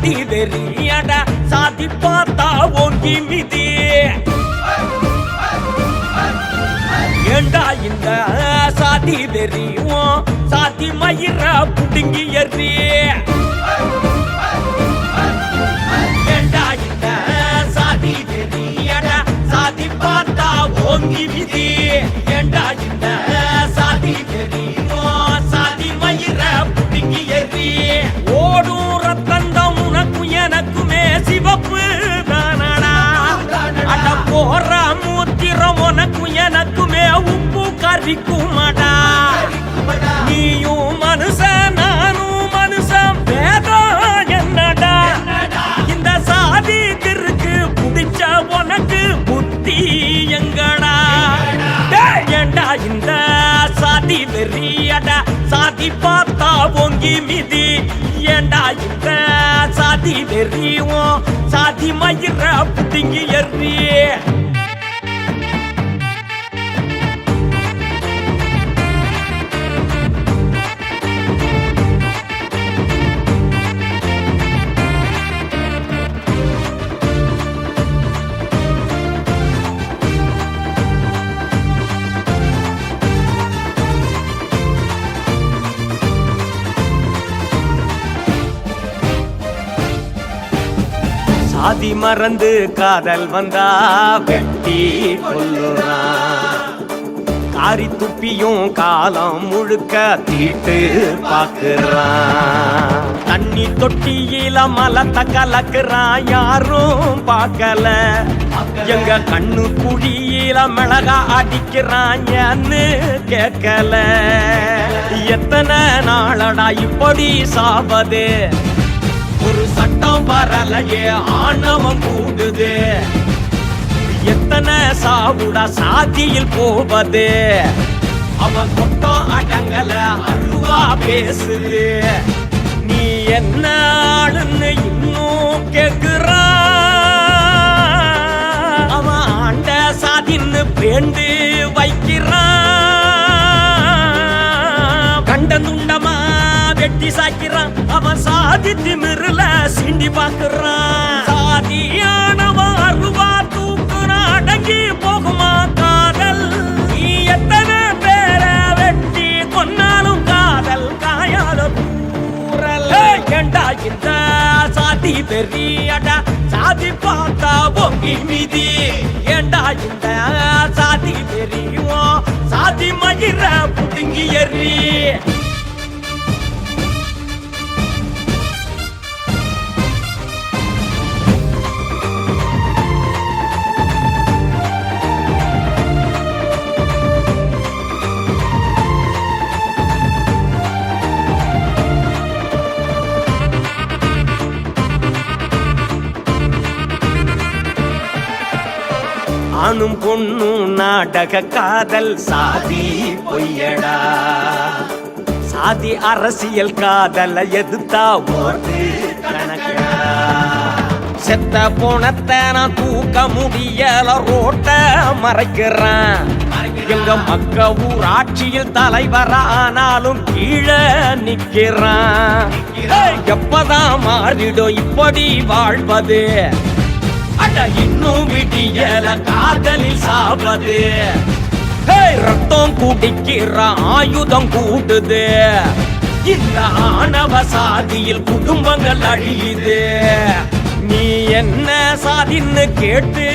சாதி வெறியட சாதி பார்த்தா ஓங்கி மிதி ஏண்டா இந்த சாதி வெறியும் சாதி மயிர புடுங்கி எறி ஏண்டா இந்த சாதி வெறியட சாதி பார்த்தா ஓங்கி மிதி ஏண்டா இந்த சாதி வெறியும் சாதி மயிர புடுங்கி எறி ஓடும் ரத்தந்தம் உனக்கும் எனக்குமே சிவப்பு தானடா அட போற மூத்திரம் உனக்கும் எனக்குமே உப்பு கறிக்குமாடா நீயும் மனுஷன் நானும் மனுஷன் வேதம் என்னடா இந்த சாதி திருக்கு புடிச்ச உனக்கு புத்தி எங்கடா ஏண்டா இந்த சாதி வெறியடா சாதி பார்த்தா பொங்கி மிதி ஏண்டா இந்த சாதி வெறியும் சாதி மயிர புடுங்கி எறி சாதி மறந்து காதல் வந்தா வெட்டி கொல்லுறான் காரி துப்பியும் காலம் முழுக்க தீட்டு பாக்குறான் தண்ணி தொட்டியில மலத்த கலக்குறான் யாரும் பார்க்கல எங்க கண்ணு குழியில மிளகா அடிக்கிறான் ஏன்னு கேட்கல எத்தனை நாளடா இப்படி சாவது ஒரு சட்டம் வரலையே ஆணவம் கூடுது எத்தனை சாவுடா சாதியில் போவது அவன் கொட்டம் அடங்கல அருவா பேசுது நீ என்ன ஆளுன்னு இன்னும் கேக்குறான் அவன் ஆண்ட சாதின்னு பேண்டு வைக்கிறான் கண்ட துண்டமா வெட்டி சாய்க்கிறான் அவன் சாதி திமிருல சிண்டி பாக்குறான் சாதியானவன் அருவா தூக்குறான் அடங்கி போகுமா காதல் நீ எத்தனை பேரை வெட்டி கொன்னாலும் காதல் காயாத கூறல் ஏண்டா இந்த சாதி வெறியடா சாதி பார்த்தா பொங்கி மிதி ஏண்டா இந்த சாதி வெறியும் சாதி மயிர புடுங்கி எறி ஆணும் பொண்ணும் நாடக காதல் சாதி பொய்யடா சாதி அரசியல் காதல எதுத்தா ஓட்டு கணக்கடா செத்த போனத்தை நான் தூக்க முடியல ரோட்ட மறைக்கிறேன் எங்க மக்க ஊராட்சியில் தலைவர் ஆனாலும் கீழே நிக்கிறான் எப்பதான் மாறிடும் இப்படி வாழ்வது இன்னும் விடியல காதலில் சாவது ரத்தம் குடிக்கிற ஆயுதம் கூடுது இந்த ஆணவ சாதியில் குடும்பங்கள் அழியுது நீ என்ன சாதின்னு கேட்டு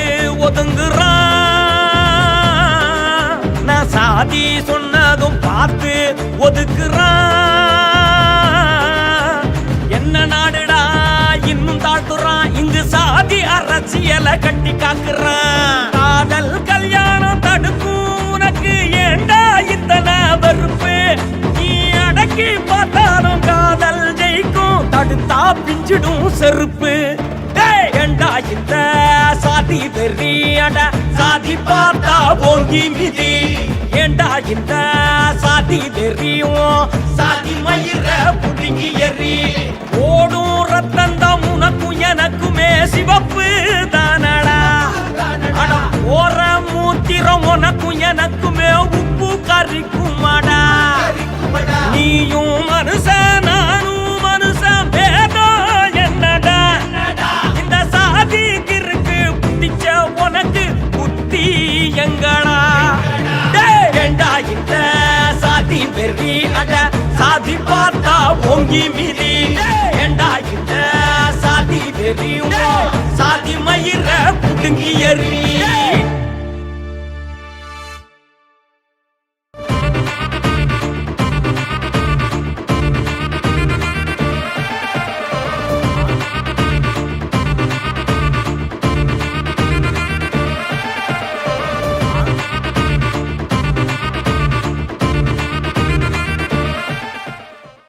ஒதுங்குறான் நான் சாதி சொன்னதும் பார்த்து ஒதுக்குறான் என்ன நாடுடா இன்னும் தாழ்த்துறான் இங்கு சாதி அரசியலை கட்டி காக்குறான் காதல் கல்யாணம் தடுக்கும் உனக்கு ஏண்டா இத்தனை வெறுப்பு நீ அடக்கி பார்த்தாலும் காதல் ஜெயிக்கும் தடுத்தா பிஞ்சிடும் செருப்பு ஏண்டா இந்த சாதி வெறியட சாதி பார்த்தா ஓங்கி மிதி ஏண்டா இந்த சாதி வெறியும் சாதி மயிர புடுங்கி எறி ஓடும் ரத்தந்தம் உனக்கும் எனக்குமே சிவப்பு தானடா அட போற மூத்திரம் உனக்கும் எனக்குமே உப்பு கறிக்குமாடா நீயும் மனுஷன் நானும் மனுஷன் வேதம் என்னடா சாதி பார்த்தா ஓங்கி மிதி ஏண்டா கிட்ட சாதி தெரியும் சாதி மயிர புடுங்கி எறி